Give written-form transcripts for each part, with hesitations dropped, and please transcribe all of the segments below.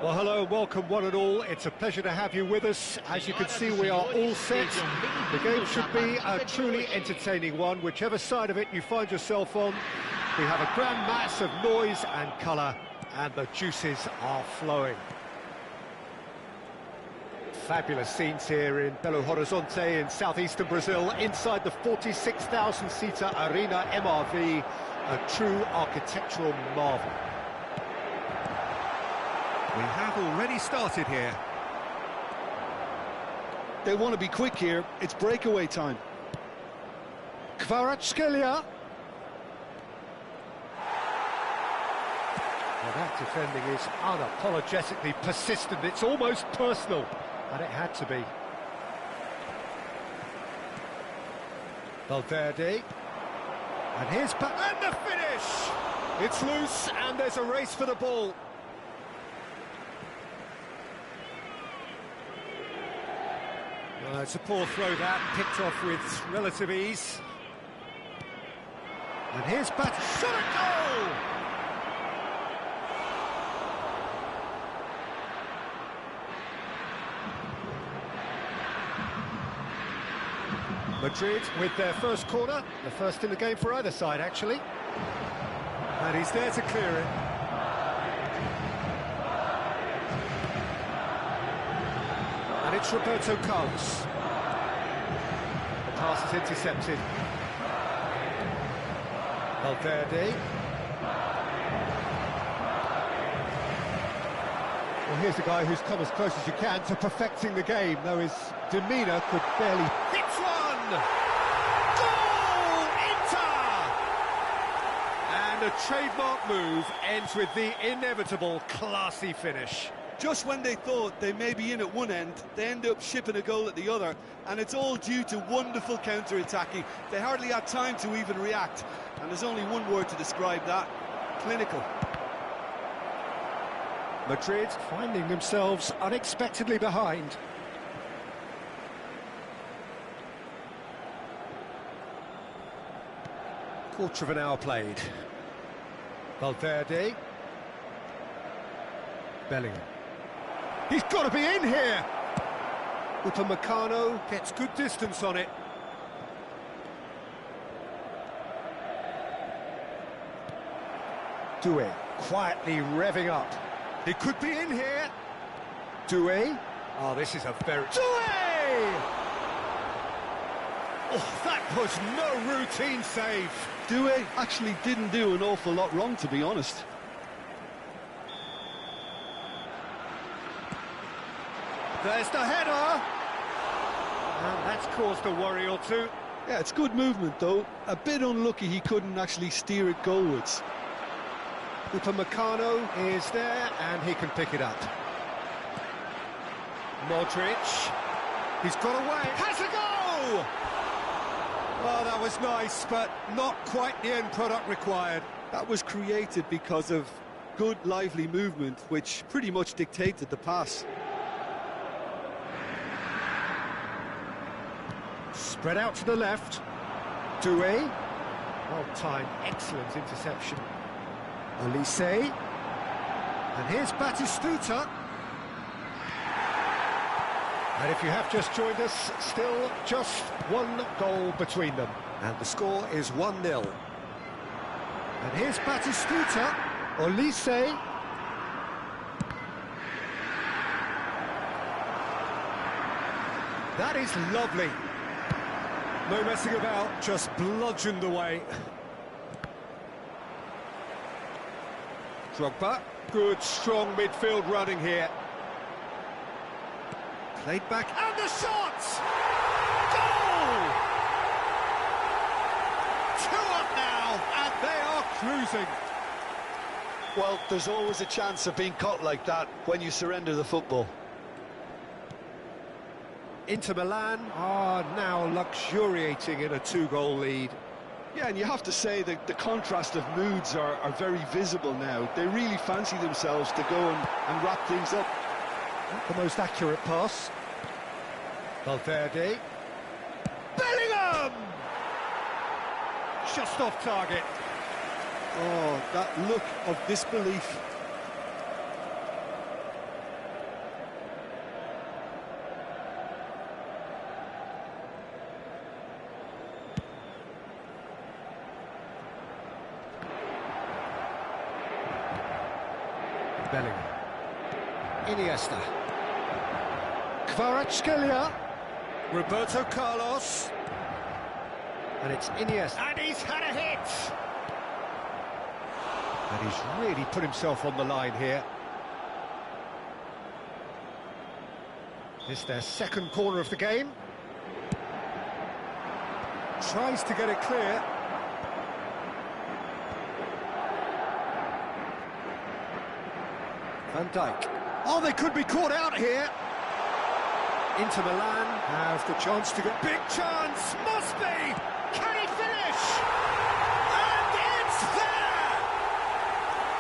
Well, hello, welcome one and all. It's a pleasure to have you with us. As you can see, we are all set. The game should be a truly entertaining one, whichever side of it you find yourself on. We have a grand mass of noise and colour, and the juices are flowing. Fabulous scenes here in Belo Horizonte in southeastern Brazil, inside the 46,000-seater Arena MRV, a true architectural marvel. We have already started here. They want to be quick here. It's breakaway time. Kvaratskhelia. Well, that defending is unapologetically persistent. It's almost personal, and it had to be. Valverde. And here's... And the finish! It's loose, and there's a race for the ball. It's a poor throw that, picked off with relative ease. And here's Bat. Shot a goal! Madrid with their first corner, the first in the game for either side, actually. And he's there to clear it. And it's Roberto Carlos. The pass is intercepted. Valverde. Well, here's the guy who's come as close as you can to perfecting the game, though his demeanour could barely... Hits one! Goal! Inter! And a trademark move ends with the inevitable classy finish. Just when they thought they may be in at one end, they end up shipping a goal at the other, and it's all due to wonderful counter-attacking. They hardly had time to even react, and there's only one word to describe that: clinical. Madrid finding themselves unexpectedly behind. Quarter of an hour played. Valverde. Bellingham. He's got to be in here! Upamecano gets good distance on it. Doué quietly revving up. He could be in here. Doué. Oh, this is a very... Doué! Oh, that was no routine save. Doué actually didn't do an awful lot wrong, to be honest. There's the header! And that's caused a worry or two. Yeah, it's good movement, though. A bit unlucky he couldn't actually steer it goalwards. Upamecano is there, and he can pick it up. Modric. He's got away. Has a goal! Oh, that was nice, but not quite the end product required. That was created because of good, lively movement, which pretty much dictated the pass. Spread out to the left. Doué. Well timed, excellent interception. Olise. And here's Batistuta. And if you have just joined us, still just one goal between them. And the score is 1-0. And here's Batistuta. Olise. That is lovely. No messing about, just bludgeoned away. Drogba, good strong midfield running here. Played back, and the shot! Goal! 2 up now, and they are cruising. Well, there's always a chance of being caught like that when you surrender the football. Inter Milan are now luxuriating in a 2-goal lead. Yeah, and you have to say that the contrast of moods are very visible now. They really fancy themselves to go and wrap things up. Not the most accurate pass. Valverde. Bellingham! Just off target. Oh, that look of disbelief. Bellingham. Iniesta. Kvaratskhelia. Roberto Carlos. And it's Iniesta. And he's had a hit! And he's really put himself on the line here. This is their second corner of the game. Tries to get it clear. Van Dijk. Oh, they could be caught out here. Inter Milan have the chance to get... Big chance! Must be! Can he finish? And it's there!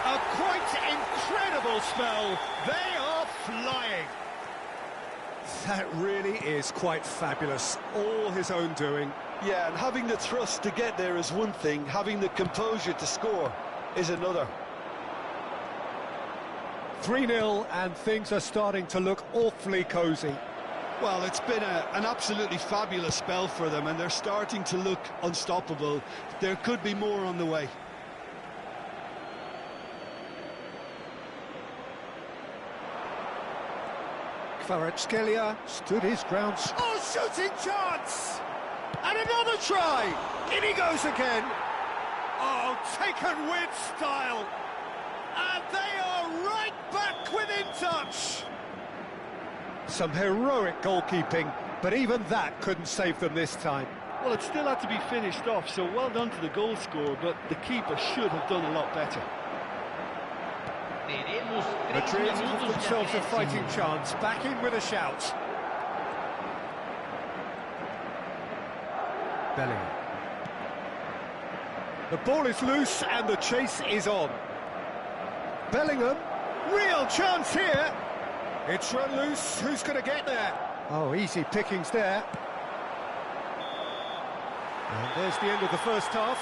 A quite incredible spell. They are flying. That really is quite fabulous. All his own doing. Yeah, and having the thrust to get there is one thing, having the composure to score is another. 3-0, and things are starting to look awfully cosy. Well, it's been an absolutely fabulous spell for them, and they're starting to look unstoppable. There could be more on the way. Kvaratskhelia stood his ground. Oh, shooting chance! And another try! In he goes again! Oh, taken with style! And they are right back within touch! Some heroic goalkeeping, but even that couldn't save them this time. Well, it still had to be finished off, so well done to the goal scorer, but the keeper should have done a lot better. Madrid have themselves a fighting chance, back in with a shout. Bellingham. The ball is loose and the chase is on. Bellingham, real chance here. It's run loose, who's going to get there? Oh, easy pickings there. And there's the end of the first half.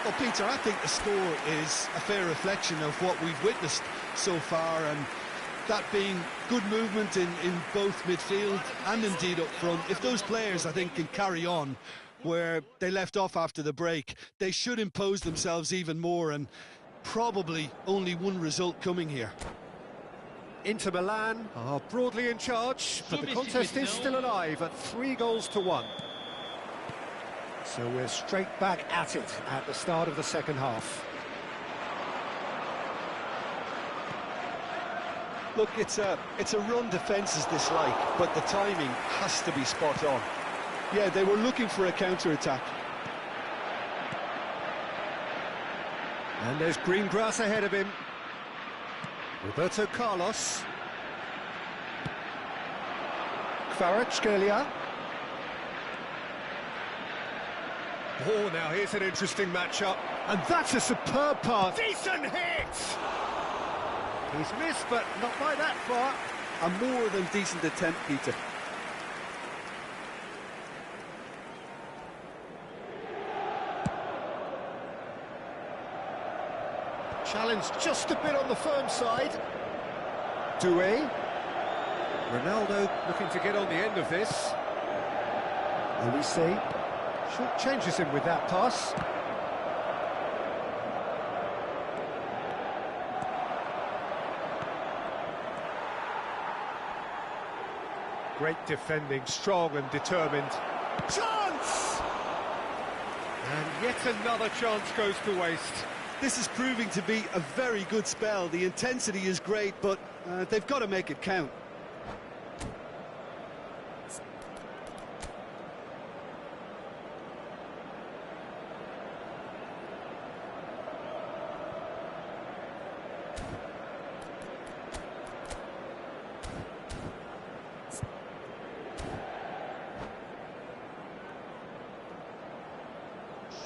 Well, Peter, I think the score is a fair reflection of what we've witnessed so far, and that being good movement in both midfield and indeed up front. If those players, I think, can carry on where they left off after the break, they should impose themselves even more, and probably only one result coming here. Inter Milan are broadly in charge, but the contest is still alive at 3-1. So we're straight back at it at the start of the second half. Look, it's a run defence is dislike, but the timing has to be spot on. Yeah, they were looking for a counter-attack. And there's green grass ahead of him. Roberto Carlos. Kvaratskhelia. Oh, now here's an interesting matchup. And that's a superb pass. Decent hit! He's missed, but not by that far. A more than decent attempt, Peter. Challenge just a bit on the firm side. Doué. Ronaldo looking to get on the end of this. Olise. Short changes him with that pass. Great defending, strong and determined. Chance! And yet another chance goes to waste. This is proving to be a very good spell. The intensity is great, but they've got to make it count.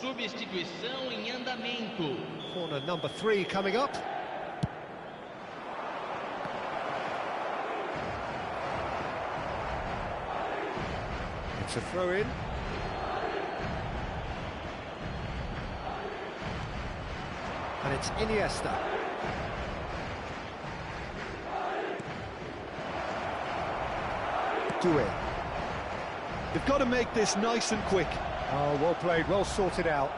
Substituição em andamento. Corner number 3 coming up. It's a throw-in. And it's Iniesta. Doué. They've got to make this nice and quick. Oh, well played, well sorted out.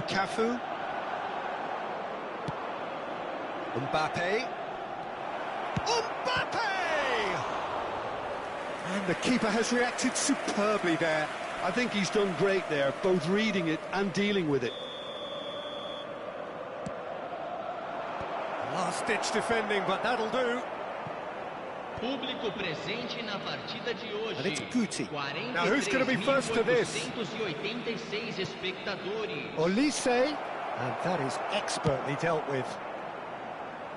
Cafu. Mbappe. Mbappe! And the keeper has reacted superbly there. I think he's done great there, both reading it and dealing with it. Last-ditch defending, but that'll do. Público presente na partida de hoje. And it's Guti. Now who's going to be first to this? 43.886 espectadores. Olise, and that is expertly dealt with.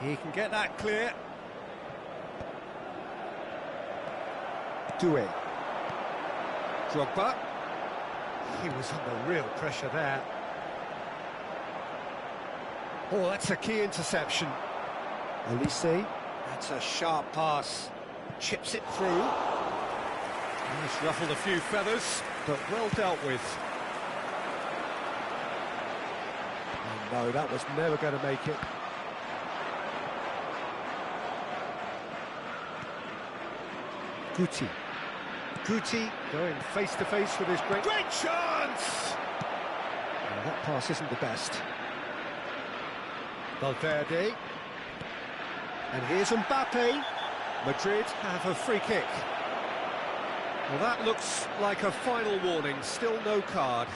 He can get that clear. Doué. Drogba. He was under real pressure there. Oh, that's a key interception. Olise, that's a sharp pass. Chips it through. He's ruffled a few feathers, but well dealt with. Oh, no, that was never going to make it. Guti. Guti going face-to-face with his great chance! Well, that pass isn't the best. Valverde. And here's Mbappe. Madrid have a free kick. Well, that looks like a final warning. Still no card.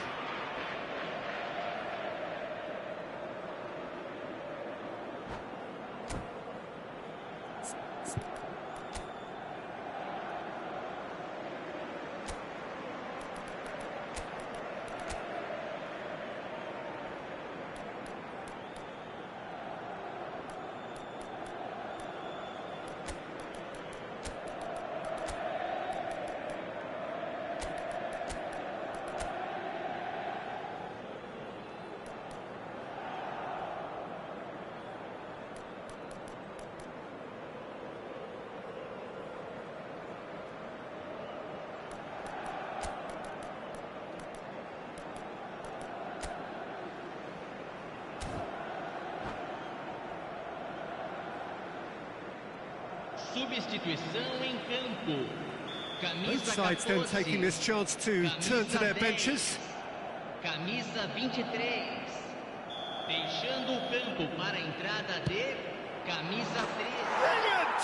Substituição em campo. Both Camisa sides then 14. taking this chance to turn to their Camisa 10. benches. Camisa 23. Deixando o campo para a entrada de camisa 13. Brilliant!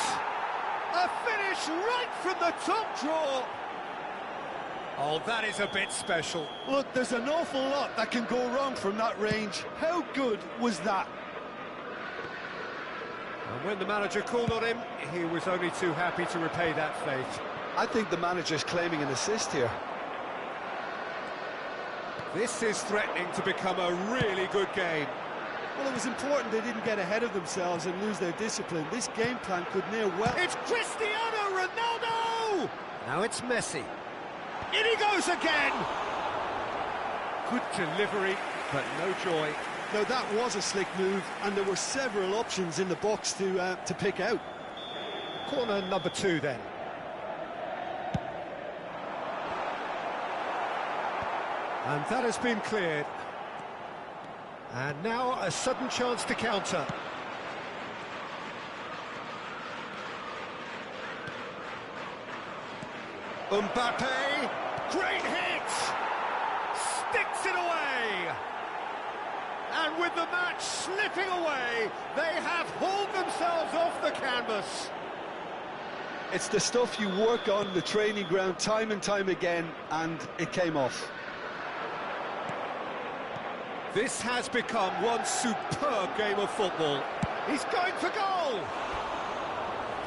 A finish right from the top draw. Oh, that is a bit special. Look, there's an awful lot that can go wrong from that range. How good was that? And when the manager called on him, he was only too happy to repay that faith. I think the manager's claiming an assist here. This is threatening to become a really good game. Well, it was important they didn't get ahead of themselves and lose their discipline. This game plan could near well... It's Cristiano Ronaldo! Now it's Messi. In he goes again! Good delivery, but no joy. Now, that was a slick move, and there were several options in the box to pick out. Corner number 2, then. And that has been cleared. And now a sudden chance to counter. Mbappe, great hit! Sticks it away! And with the match slipping away, they have hauled themselves off the canvas. It's the stuff you work on the training ground time and time again, and it came off. This has become one superb game of football. He's going for goal!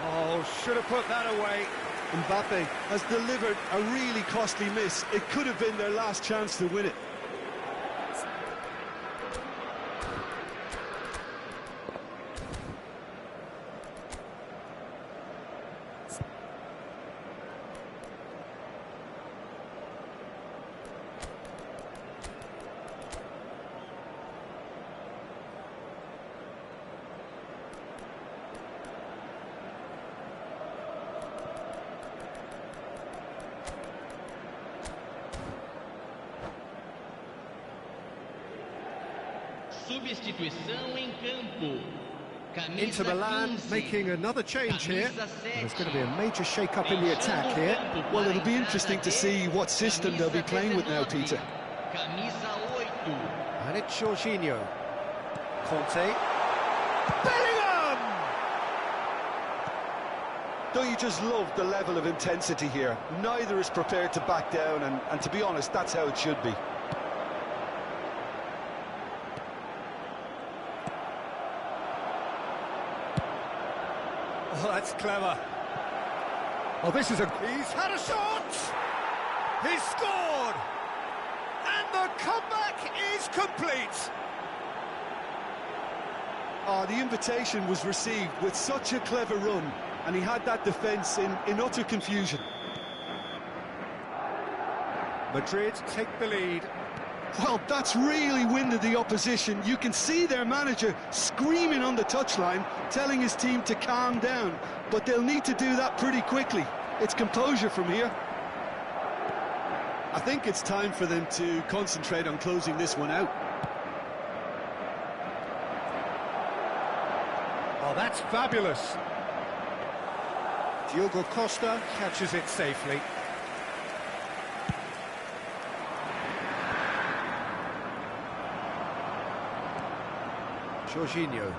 Oh, should have put that away. Mbappe has delivered a really costly miss. It could have been their last chance to win it. Substituição em campo. Camisa Inter Milan 15. making another change here. Camisa 7. There's going to be a major shake-up in the attack here. Well, it'll be interesting to see what system they'll be playing with now, Peter. Camisa 8. And it's Jorginho. Conte. Bellingham! Don't you just love the level of intensity here? Neither is prepared to back down, and to be honest, that's how it should be. Oh, that's clever. Oh, this is a... He's had a shot! He's scored! And the comeback is complete! Oh, the invitation was received with such a clever run, and he had that defence in utter confusion. Madrid take the lead. Well, that's really winded the opposition. You can see their manager screaming on the touchline, telling his team to calm down, but they'll need to do that pretty quickly. It's composure from here. I think it's time for them to concentrate on closing this one out. Oh, that's fabulous. Diogo Costa catches it safely. Jorginho.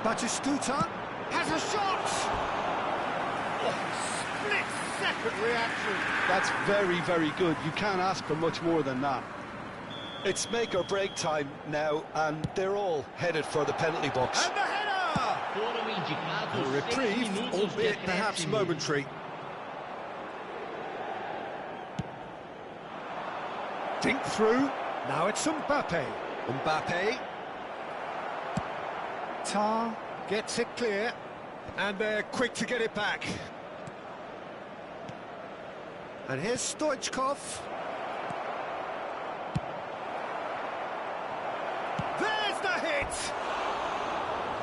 Batistuta has a shot! Oh, split-second reaction. That's very, very good. You can't ask for much more than that. It's make or break time now, and they're all headed for the penalty box. And the header! A reprieve, albeit perhaps momentary. Dink through. Now it's Mbappe. Mbappe. Tar gets it clear, and they're quick to get it back. And here's Stoichkov. There's the hit!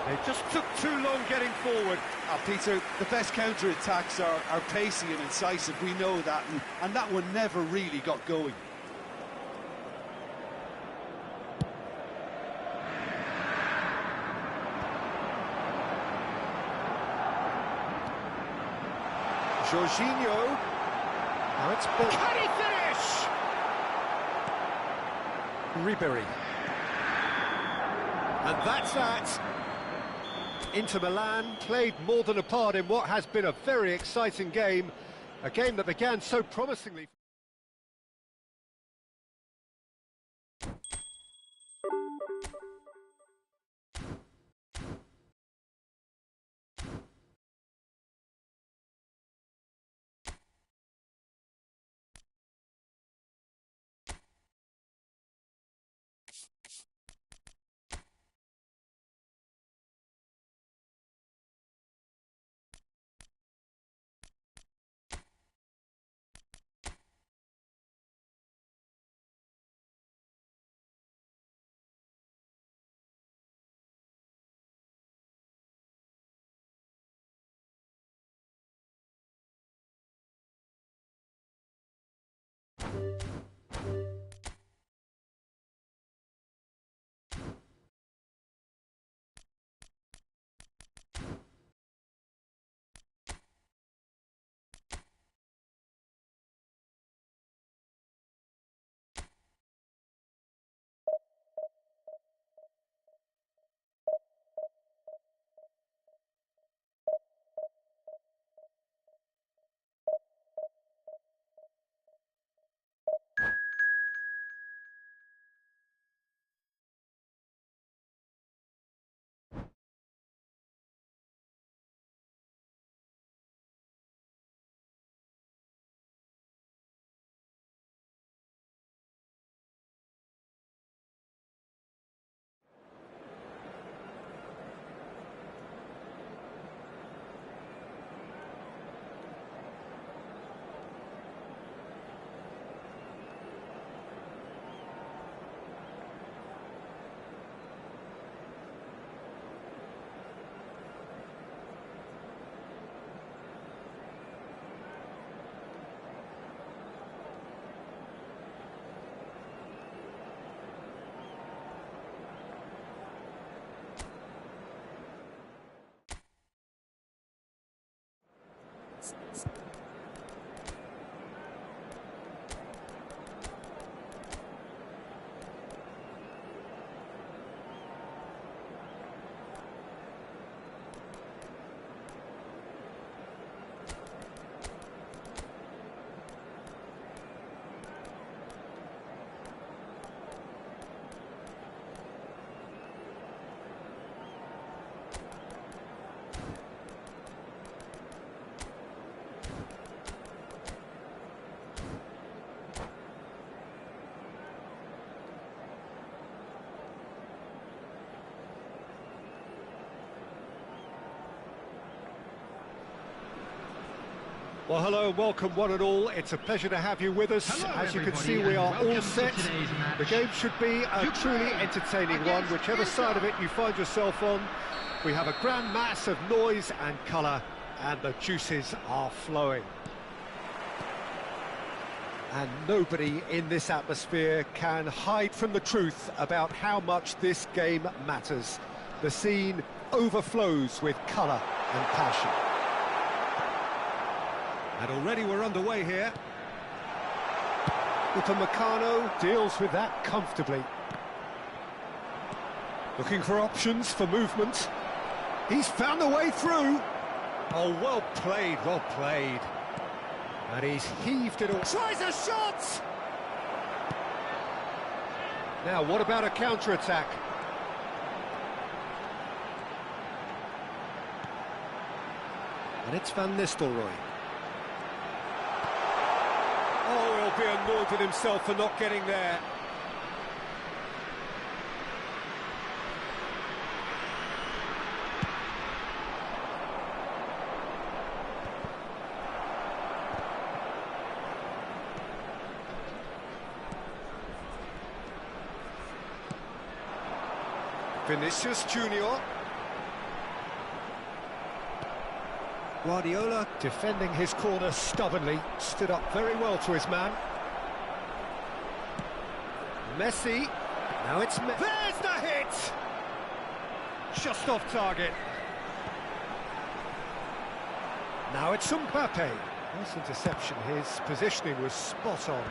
They just took too long getting forward. Peter, the best counter-attacks are pacey and incisive, we know that, and that one never really got going. Jorginho. Now it's ball. Can he finish? Ribery. And that's that. Inter Milan played more than a part in what has been a very exciting game. A game that began so promisingly. Well, hello and welcome one and all. It's a pleasure to have you with us. Hello, as you can everybody, see, we and are all welcome set. to today's match. The game should be a truly entertaining one, whichever side of it you find yourself on. We have a grand mass of noise and colour, and the juices are flowing. And nobody in this atmosphere can hide from the truth about how much this game matters. The scene overflows with colour and passion. And already we're underway here. Upamecano deals with that comfortably. Looking for options for movement. He's found the way through. Oh, well played, well played. And he's heaved it all. Tries a shot! Now, what about a counter-attack? And it's Van Nistelrooy. Oh, he'll be annoyed with himself for not getting there. Vinicius Junior. Guardiola defending his corner stubbornly, stood up very well to his man. Messi, now it's there's the hit! Just off target. Now it's Mbappe. Nice interception, his positioning was spot on.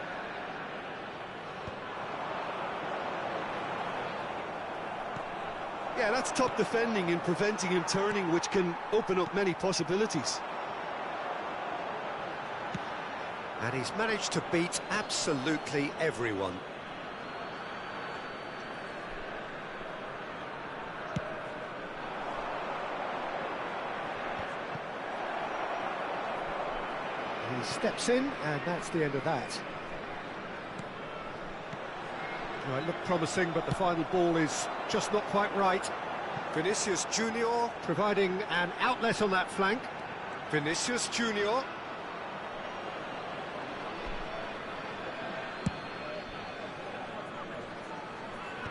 Yeah, that's top defending in preventing him turning, which can open up many possibilities. And he's managed to beat absolutely everyone. He steps in, and that's the end of that. Well, it looked promising, but the final ball is just not quite right. Vinicius Junior providing an outlet on that flank. Vinicius Junior.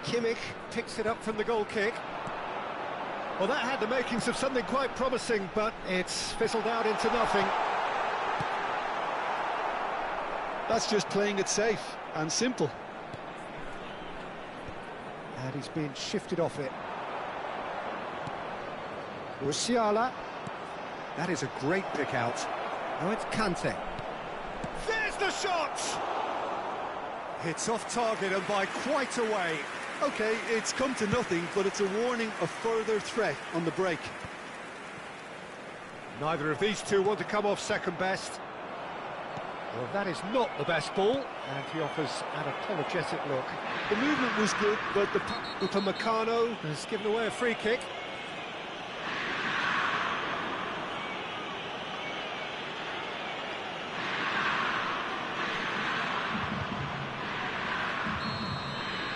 Kimmich picks it up from the goal kick. Well, that had the makings of something quite promising, but it's fizzled out into nothing. That's just playing it safe and simple. And he's been shifted off it. Musiala. That is a great pick out. Now it's Kante. There's the shot! It's off target and by quite a way. OK, it's come to nothing, but it's a warning of further threat on the break. Neither of these two want to come off second best. Well, that is not the best ball, and he offers an apologetic look. The movement was good, but the Upamecano has given away a free kick.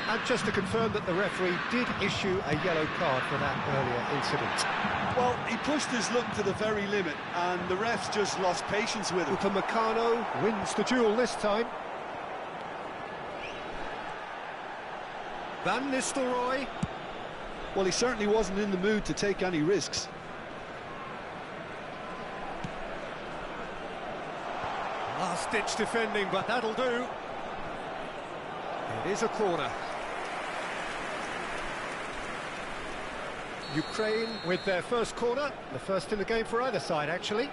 And just to confirm that the referee did issue a yellow card for that earlier incident. Well, he pushed his luck to the very limit, and the refs just lost patience with him. Upamecano wins the duel this time. Van Nistelrooy. Well, he certainly wasn't in the mood to take any risks. Last-ditch defending, but that'll do. It is a corner. Ukraine with their first corner, the first in the game for either side, actually.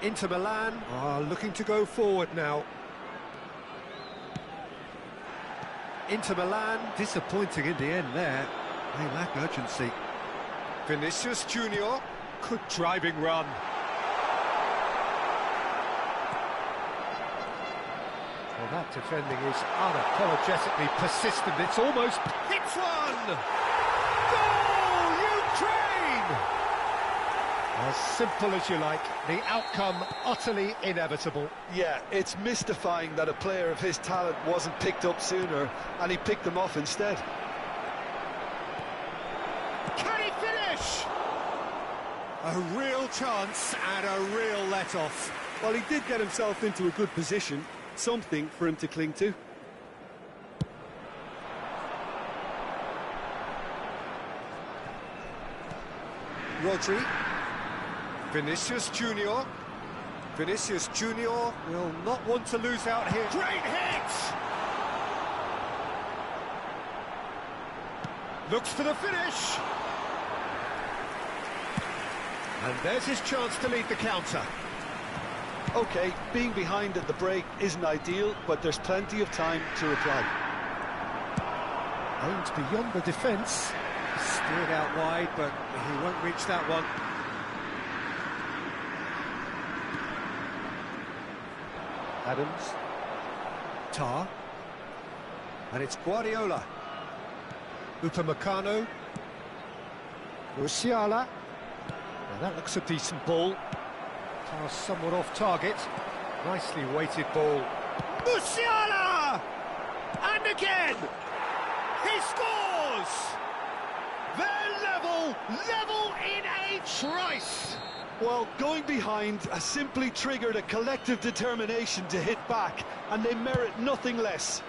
Inter Milan are looking to go forward now. Inter Milan disappointing in the end there. They lack urgency. Vinicius Junior, good driving run. Well, that defending is unapologetically persistent. It's almost hits one! Goal, Ukraine! As simple as you like, the outcome utterly inevitable. Yeah, it's mystifying that a player of his talent wasn't picked up sooner, and he picked them off instead. Can he finish? A real chance and a real let-off. Well, he did get himself into a good position, something for him to cling to. Rodri. Vinicius Junior. Vinicius Junior will not want to lose out here. Great hit! Looks for the finish. And there's his chance to lead the counter. OK, being behind at the break isn't ideal, but there's plenty of time to reply. Aimed beyond the defence. Steered out wide, but he won't reach that one. Adams. Tar. And it's Guardiola. Upamecano. Musiala. Now that looks a decent ball. Tar somewhat off target. Nicely weighted ball. Musiala! And again! He scores! They're level in a trice! Well, going behind has simply triggered a collective determination to hit back, and they merit nothing less.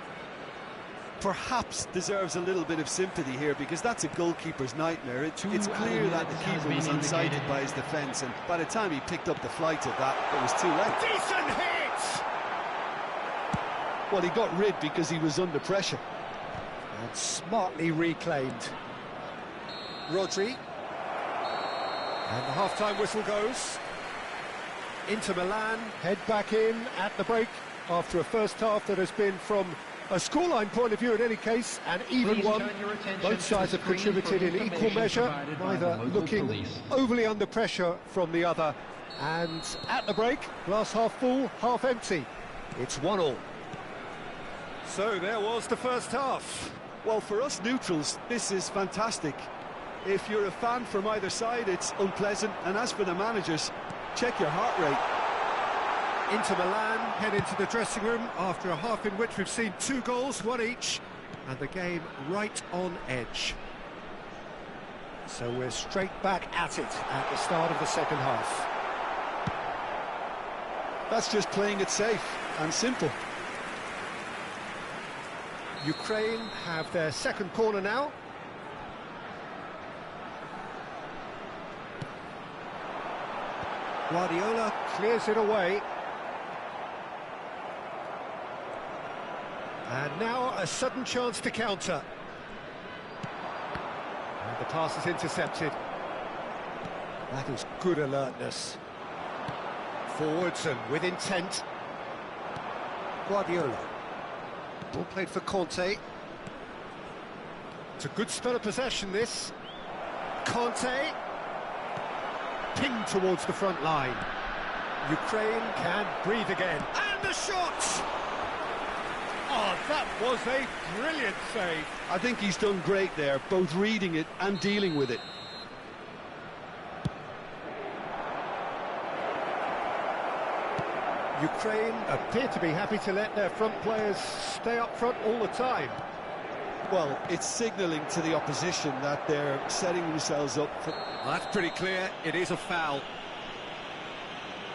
Perhaps deserves a little bit of sympathy here, because that's a goalkeeper's nightmare. It's clear that the keeper was unsighted by his defence, and by the time he picked up the flight of that, it was too late. Decent hit! Well, he got rid because he was under pressure. And smartly reclaimed. Rodri. And the half-time whistle goes. Inter Milan head back in at the break after a first half that has been, from a scoreline point of view in any case, an even one. Both sides have contributed in equal measure, neither looking overly under pressure from the other. And at the break, glass half full, half empty. It's 1-1. So there was the first half. Well, for us neutrals, this is fantastic. If you're a fan from either side, it's unpleasant. And as for the managers, check your heart rate. Inter Milan head into the dressing room after a half in which we've seen 2 goals, 1 each, and the game right on edge. So we're straight back at it at the start of the second half. That's just playing it safe and simple. Ukraine have their second corner now. Guardiola clears it away. And now a sudden chance to counter. And the pass is intercepted. That is good alertness. Forwards and with intent. Guardiola. Ball played for Conte. It's a good spell of possession, this. Conte. Pinged towards the front line. Ukraine can breathe again. And the shot! Oh, that was a brilliant save. I think he's done great there, both reading it and dealing with it. Ukraine appear to be happy to let their front players stay up front all the time. Well, it's signalling to the opposition that they're setting themselves up for... Well, that's pretty clear. It is a foul.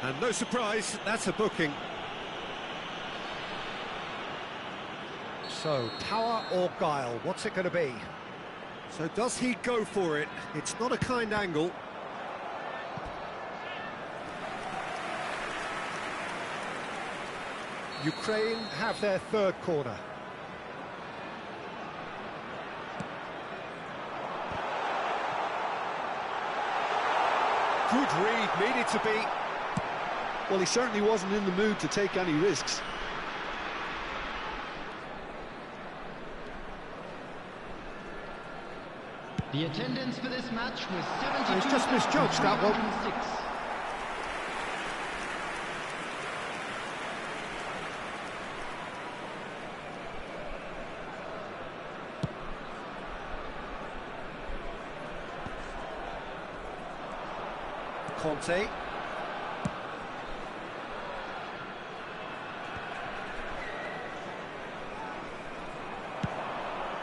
And no surprise, that's a booking. So, power or guile, what's it going to be? So does he go for it? It's not a kind angle. Ukraine have their third corner. Good read, needed to be. Well, he certainly wasn't in the mood to take any risks. The attendance for this match was 72. He's just misjudged that one. Conte.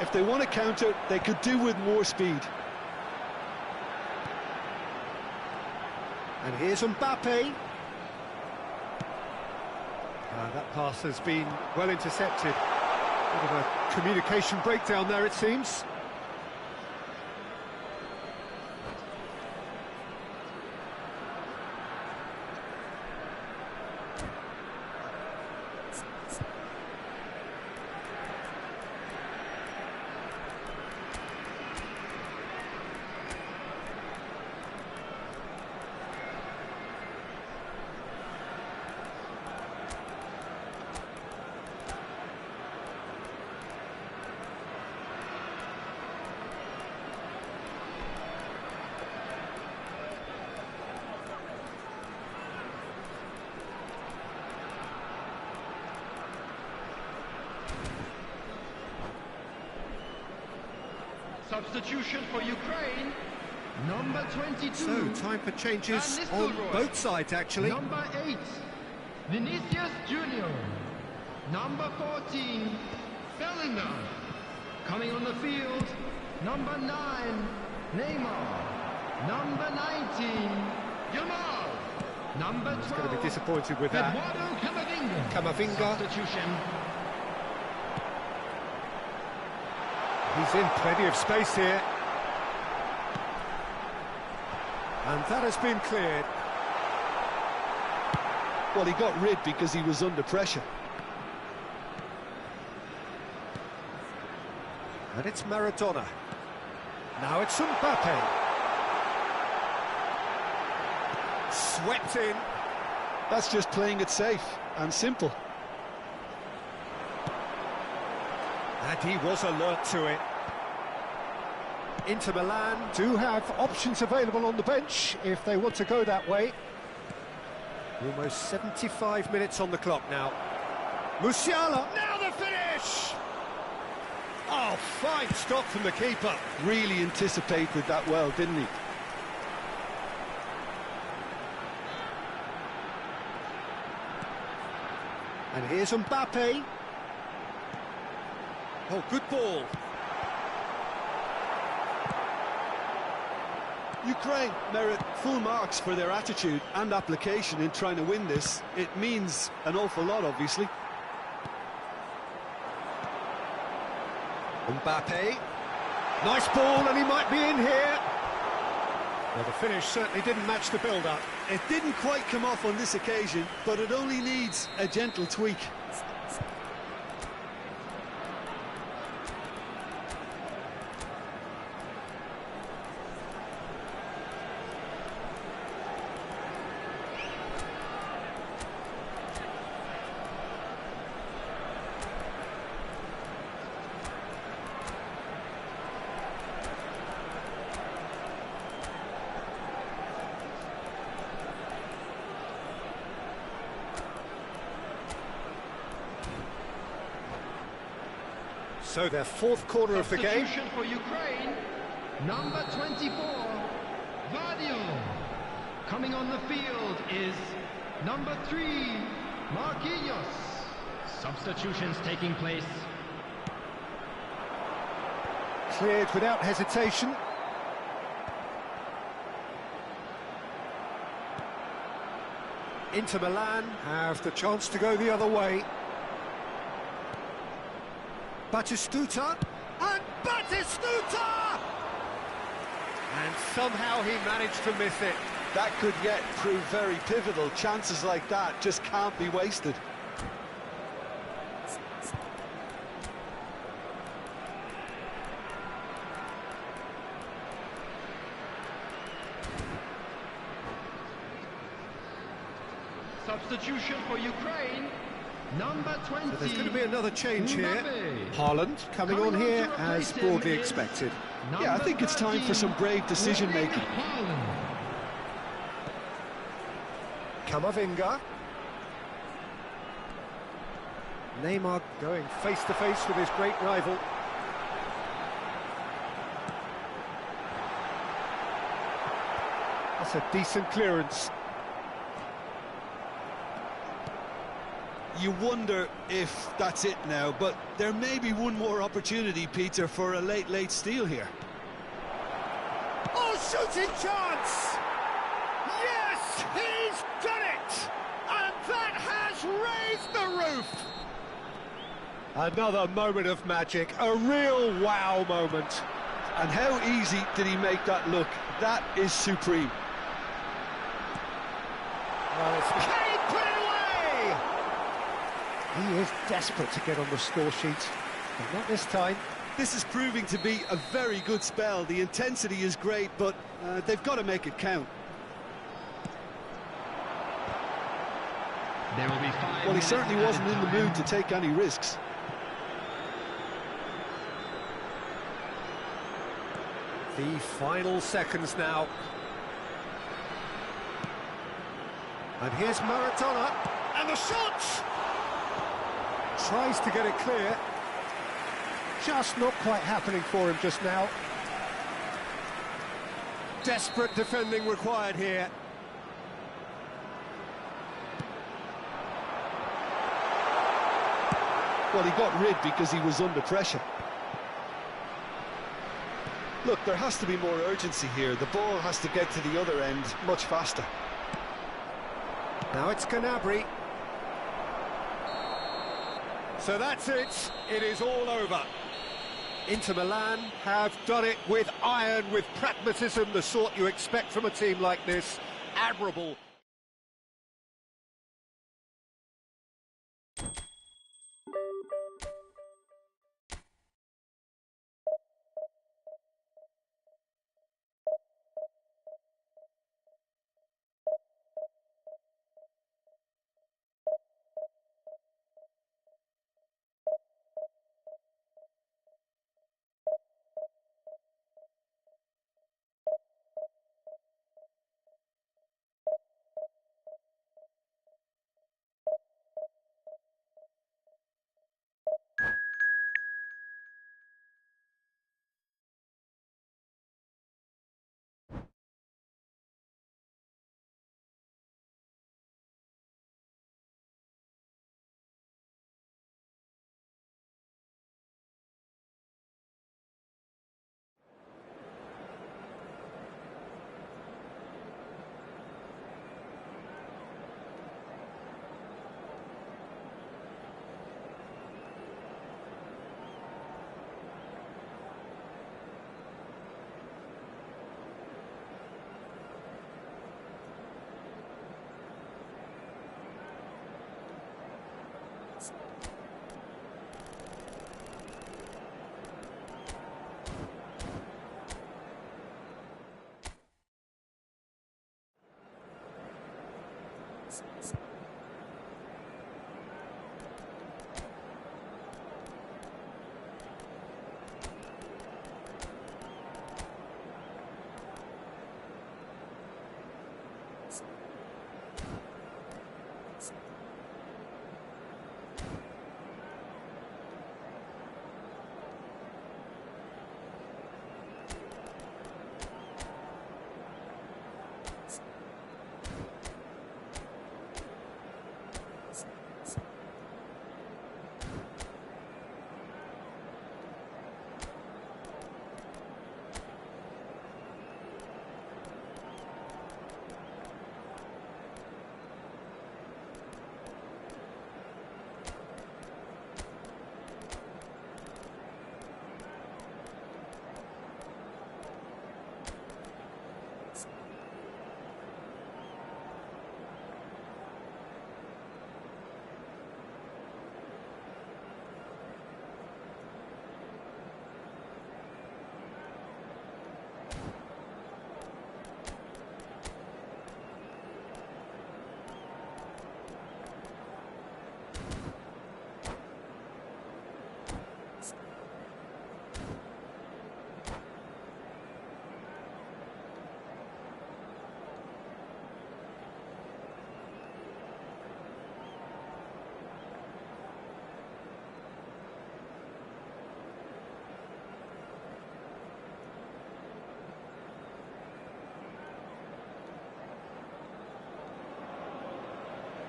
If they want to counter, they could do with more speed. And here's Mbappe. That pass has been well intercepted. Bit of a communication breakdown there, it seems. Substitution for Ukraine, number 22. So, time for changes on both sides, actually. Number 8, Vinicius Junior. Number 14, Bellingham. Coming on the field, number 9, Neymar. Number 19, Yamal. Number 12, He's going to be disappointed with that. Eduardo Camavinga. Camavinga. Substitution. He's in plenty of space here. And that has been cleared. Well, he got rid because he was under pressure. And it's Maradona. Now it's Mbappe. Swept in. That's just playing it safe and simple. And he was alert to it. Inter Milan do have options available on the bench if they want to go that way. Almost 75 minutes on the clock now. Musiala, now the finish! Oh, fine stop from the keeper. Really anticipated that well, didn't he? And here's Mbappe. Oh, good ball. Ukraine merit full marks for their attitude and application in trying to win this. It means an awful lot, obviously. Mbappe. Nice ball, and he might be in here. Well, the finish certainly didn't match the build-up. It didn't quite come off on this occasion, but it only needs a gentle tweak. So their fourth quarter of the game. Substitution for Ukraine, number 24, Vardiol. Coming on the field is number 3, Marquinhos. Substitutions taking place. Cleared without hesitation. Inter Milan have the chance to go the other way. Batistuta, and Batistuta! And somehow he managed to miss it. That could yet prove very pivotal. Chances like that just can't be wasted. Substitution for Ukraine, number 20. So there's going to be another change here. Mbappe. Haaland coming on here as broadly expected. Yeah, I think it's time for some brave decision-making. Camavinga. Neymar going face-to-face with his great rival. That's a decent clearance. You wonder if that's it now, but there may be one more opportunity, Peter, for a late steal here. Oh, shooting chance! Yes, he's done it! And that has raised the roof! Another moment of magic, a real wow moment. And how easy did he make that look? That is supreme. Well, it's Kane put it away! He is desperate to get on the score sheet, but not this time. This is proving to be a very good spell. The intensity is great, but they've got to make it count. There will be 5 Well, he minutes certainly wasn't in the added mood to time. take any risks. The final seconds now. And here's Maradona, and the shot! Tries to get it clear. Just not quite happening for him just now. Desperate defending required here. Well, he got rid because he was under pressure. Look, there has to be more urgency here. The ball has to get to the other end much faster. Now it's Gnabry. So that's it. It is all over. Inter Milan have done it with iron, with pragmatism, the sort you expect from a team like this. Admirable.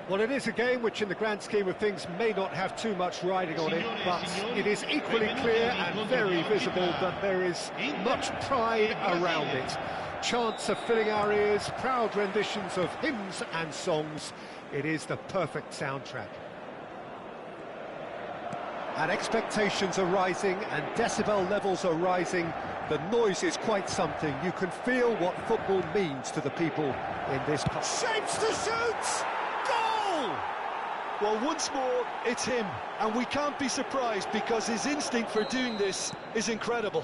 Well, it is a game which, in the grand scheme of things, may not have too much riding on it, but it is equally clear and very visible that there is much pride around it. Chants are filling our ears, proud renditions of hymns and songs. It is the perfect soundtrack. And expectations are rising and decibel levels are rising. The noise is quite something. You can feel what football means to the people in this pub. Shapes to shoot! Goal! Well, once more, it's him. And we can't be surprised because his instinct for doing this is incredible.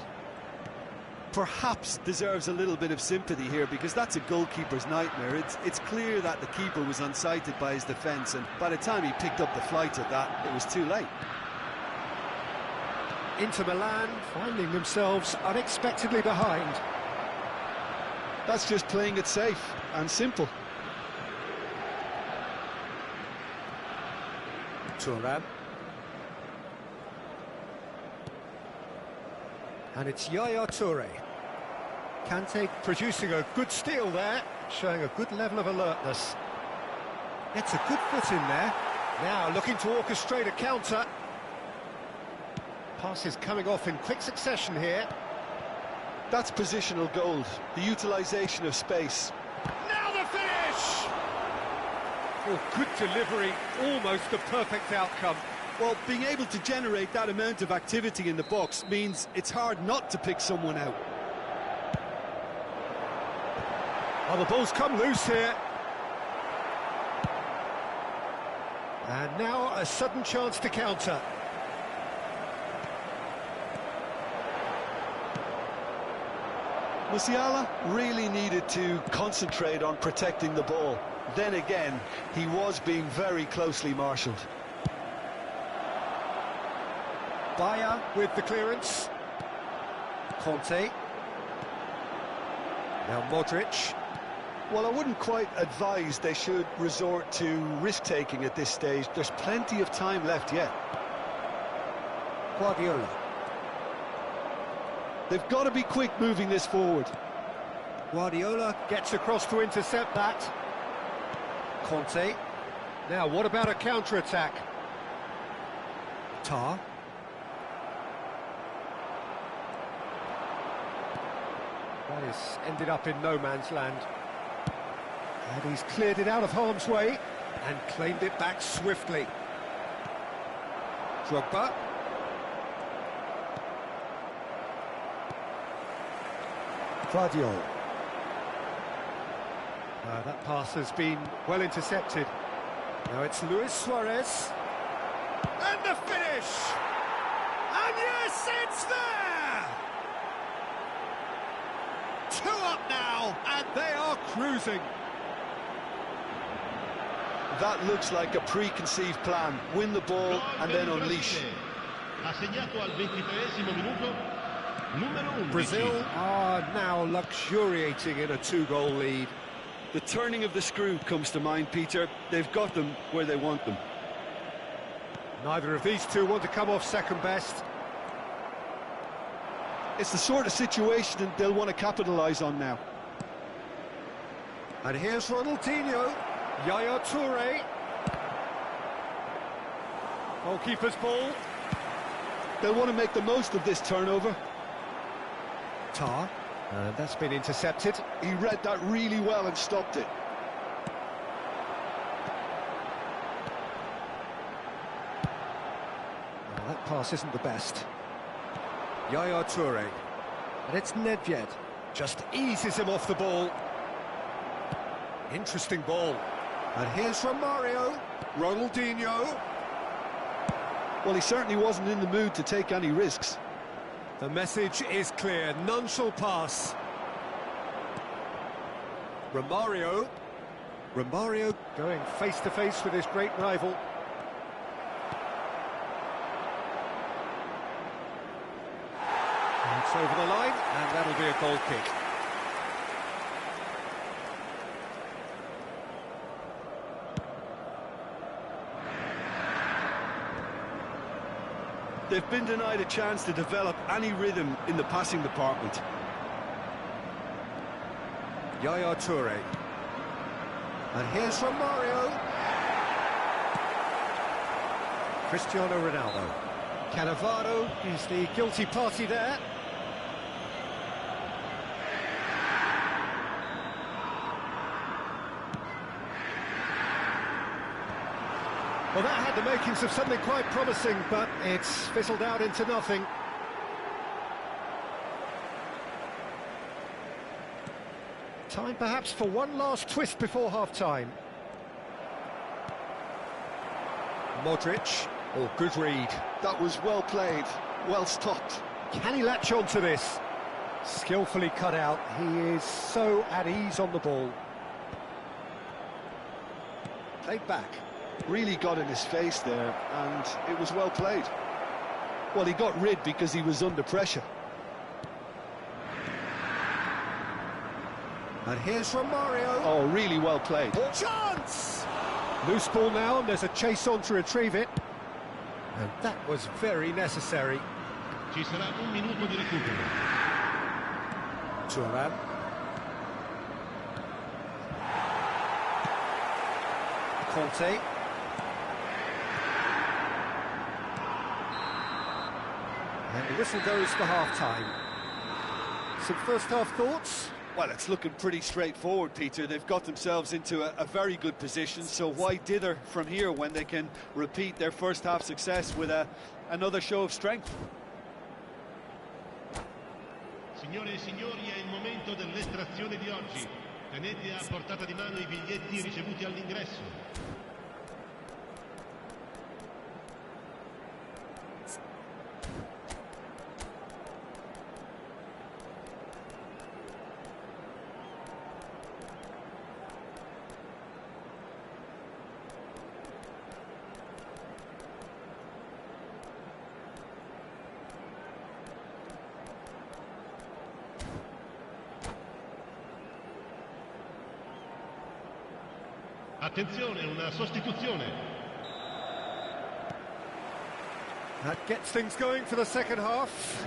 Perhaps deserves a little bit of sympathy here because that's a goalkeeper's nightmare. It's clear that the keeper was unsighted by his defence, and by the time he picked up the flight of that, it was too late. Inter Milan finding themselves unexpectedly behind. That's just playing it safe and simple. Thuram. And it's Yaya Toure. Kante producing a good steal there, showing a good level of alertness. Gets a good foot in there. Now looking to orchestrate a counter. Passes coming off in quick succession here. That's positional gold, the utilisation of space. Now the finish! Oh, good delivery, almost the perfect outcome. Well, being able to generate that amount of activity in the box means it's hard not to pick someone out. Oh, the ball's come loose here. And now a sudden chance to counter. Musiala really needed to concentrate on protecting the ball. Then again, he was being very closely marshalled. Bayer with the clearance. Conte. Now Modric. Well, I wouldn't quite advise they should resort to risk-taking at this stage. There's plenty of time left yet. Guardiola. They've got to be quick moving this forward. Guardiola gets across to intercept that. Conte. Now, what about a counter-attack? Tar. That has ended up in no man's land. And he's cleared it out of harm's way and claimed it back swiftly. Drogba. Gvardiol. That pass has been well intercepted. Now it's Luis Suarez. And the finish! And yes, it's there! 2 up now, and they are cruising. That looks like a preconceived plan. Win the ball and then unleash. Brazil are now luxuriating in a 2-goal lead. The turning of the screw comes to mind, Peter. They've got them where they want them. Neither of these two want to come off second best. It's the sort of situation that they'll want to capitalise on now. And here's Ronaldinho. Yaya Toure. Goalkeeper's ball. They'll want to make the most of this turnover. Tar. That's been intercepted. He read that really well and stopped it. Well, that pass isn't the best. Yaya Toure. And it's Nedved. Just eases him off the ball. Interesting ball. And here's Romario. Ronaldinho. Well, he certainly wasn't in the mood to take any risks. The message is clear. None shall pass. Romario. Romario going face-to-face with his great rival. And it's over the line, and that'll be a goal kick. They've been denied a chance to develop any rhythm in the passing department. Yaya Toure. And here's Romario. Cristiano Ronaldo. Cannavaro is the guilty party there. Well, that had the makings of something quite promising, but it's fizzled out into nothing. Time perhaps for one last twist before half-time. Modric, or good read. That was well played, well stopped. Can he latch on to this? Skillfully cut out. He is so at ease on the ball. Played back. Really got in his face there, and it was well played. Well, he got rid because he was under pressure. And here's Romario. Oh, really well played. Chance! Loose ball now, and there's a chase on to retrieve it. And that was very necessary. Ci sarà un minuto di recupero. Thuram. Conte. And the whistle goes for half-time. Some first-half thoughts? Well, it's looking pretty straightforward, Peter. They've got themselves into a very good position, so why dither from here when they can repeat their first-half success with another show of strength? Signore e signori, è il momento dell'estrazione di oggi. Tenete a portata di mano I biglietti ricevuti all'ingresso. Attenzione, una sostituzione. That gets things going for the second half.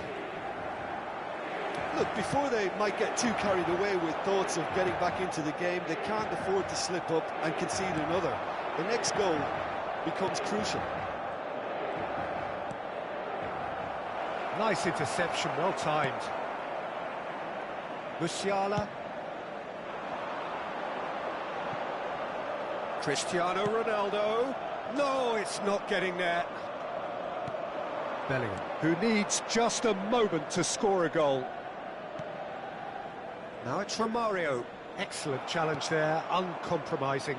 Look, before they might get too carried away with thoughts of getting back into the game, they can't afford to slip up and concede another. The next goal becomes crucial. Nice interception, well timed. Musiala. Cristiano Ronaldo. No, it's not getting there. Bellingham, who needs just a moment to score a goal. Now it's Romario. Excellent challenge there, uncompromising.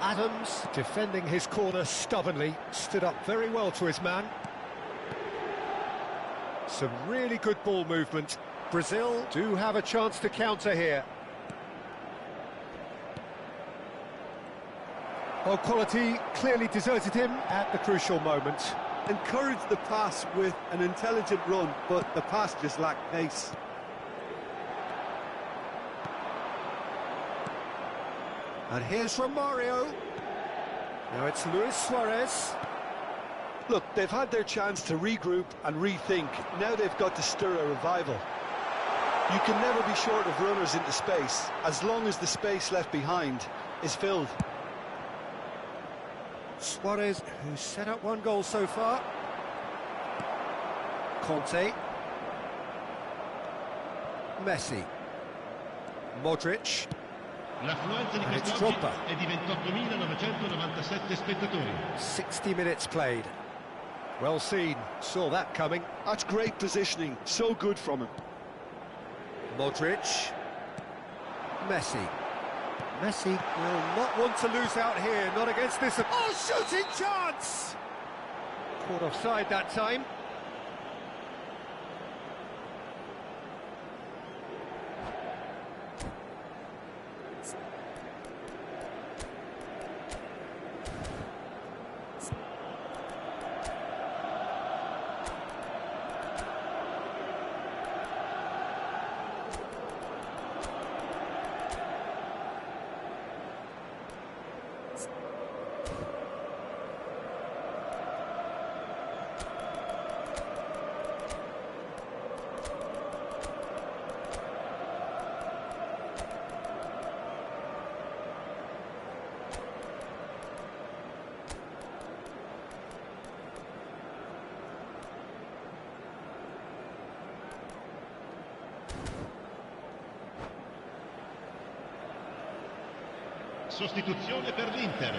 Adams, defending his corner stubbornly, stood up very well to his man. Some really good ball movement. Brazil do have a chance to counter here. Well, quality clearly deserted him at the crucial moment. Encouraged the pass with an intelligent run, but the pass just lacked pace. And here's Romario. Now it's Luis Suarez. Look, they've had their chance to regroup and rethink. Now they've got to stir a revival. You can never be short of runners into space, as long as the space left behind is filled. Suarez, who's set up one goal so far. Conte. Messi. Modric. L'affluenza di And it's quest'oggi Drogba. è di 28.997 spettatori. 60 minutes played. Well seen, saw that coming. That's great positioning, so good from him. Modric. Messi. Messi will not want to lose out here, not against this. Oh, shooting chance! Caught offside that time. Sostituzione per l'Inter.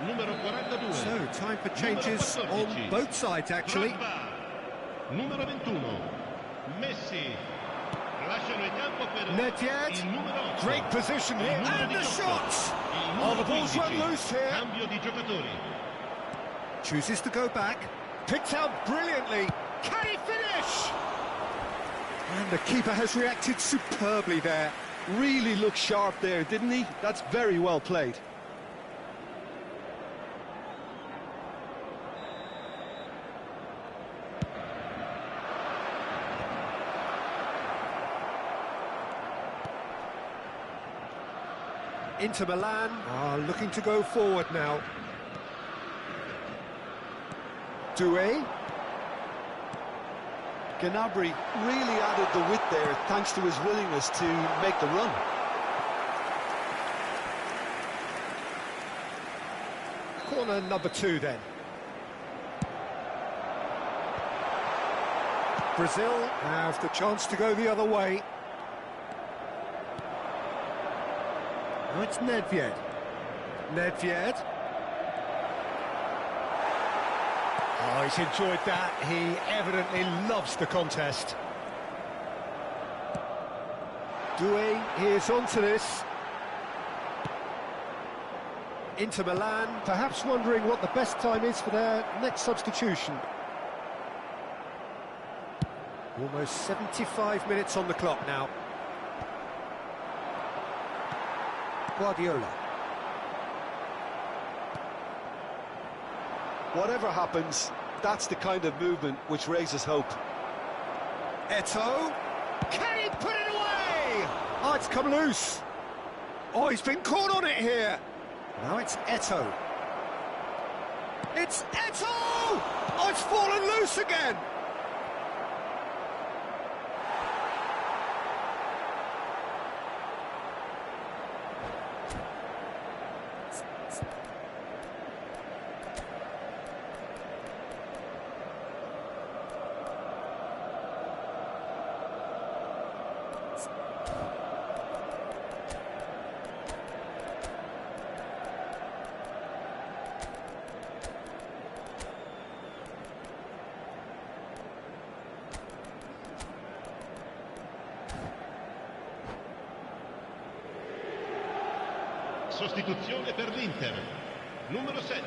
Numero 42. So, time for changes on both sides, actually. Drogba. Numero 21. Messi. Lasciano il campo per Nedved, il numero 8. great position here, Il numero and the 18. shot! Il Oh, numero the ball's 15. run loose here. Cambio di giocatori. Chooses to go back, picked out brilliantly. Can he finish? And the keeper has reacted superbly there. Really looked sharp there, didn't he? That's very well played. Inter Milan are looking to go forward now. Doué. Gnabry really added the width there thanks to his willingness to make the run. Corner number 2 then. Brazil have the chance to go the other way. Now it's Nedved. Nedved. Oh, he's enjoyed that. He evidently loves the contest. Doué is onto this. Inter Milan, perhaps wondering what the best time is for their next substitution. Almost 75 minutes on the clock now. Guardiola. Whatever happens, that's the kind of movement which raises hope. Eto'o. Can he put it away? Oh, it's come loose. Oh, he's been caught on it here. Now it's Eto'o. It's Eto'o! Oh, it's fallen loose again. Sostituzione per l'Inter. Numero 7.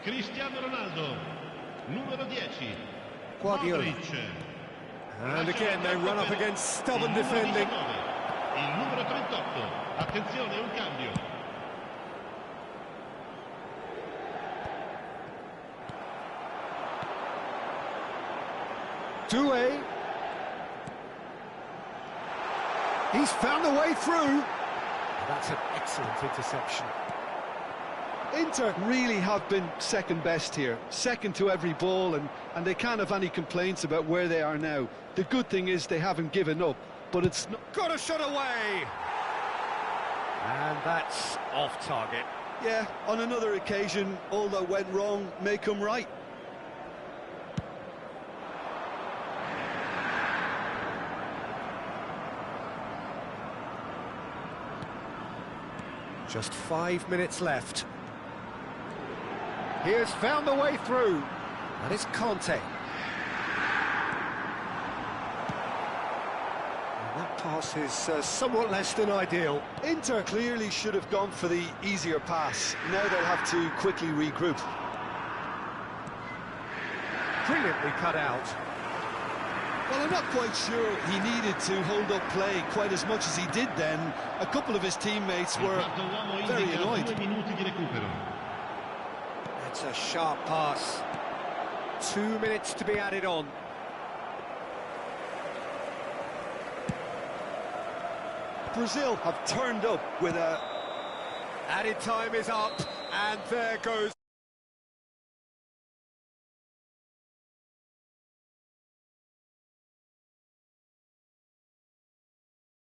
Cristiano Ronaldo. Numero 10. Guardiola. Modric. And again, they run up against stubborn defending. Il numero 38. Attenzione, un cambio. Doué. He's found a way through. That's an excellent interception. Inter really have been second best here, second to every ball, and they can't have any complaints about where they are now. The good thing is they haven't given up, but it's not... Got a shot away! And that's off target. Yeah, on another occasion, all that went wrong may come right. Just 5 minutes left. He has found the way through. That is Conte. And that pass is somewhat less than ideal. Inter clearly should have gone for the easier pass. Now they'll have to quickly regroup. Brilliantly cut out. Well, I'm not quite sure he needed to hold up play quite as much as he did then. A couple of his teammates were very annoyed. 2 minuti di recupero. It's a sharp pass. 2 minutes to be added on. Brazil have turned up with a... Added time is up, and there goes...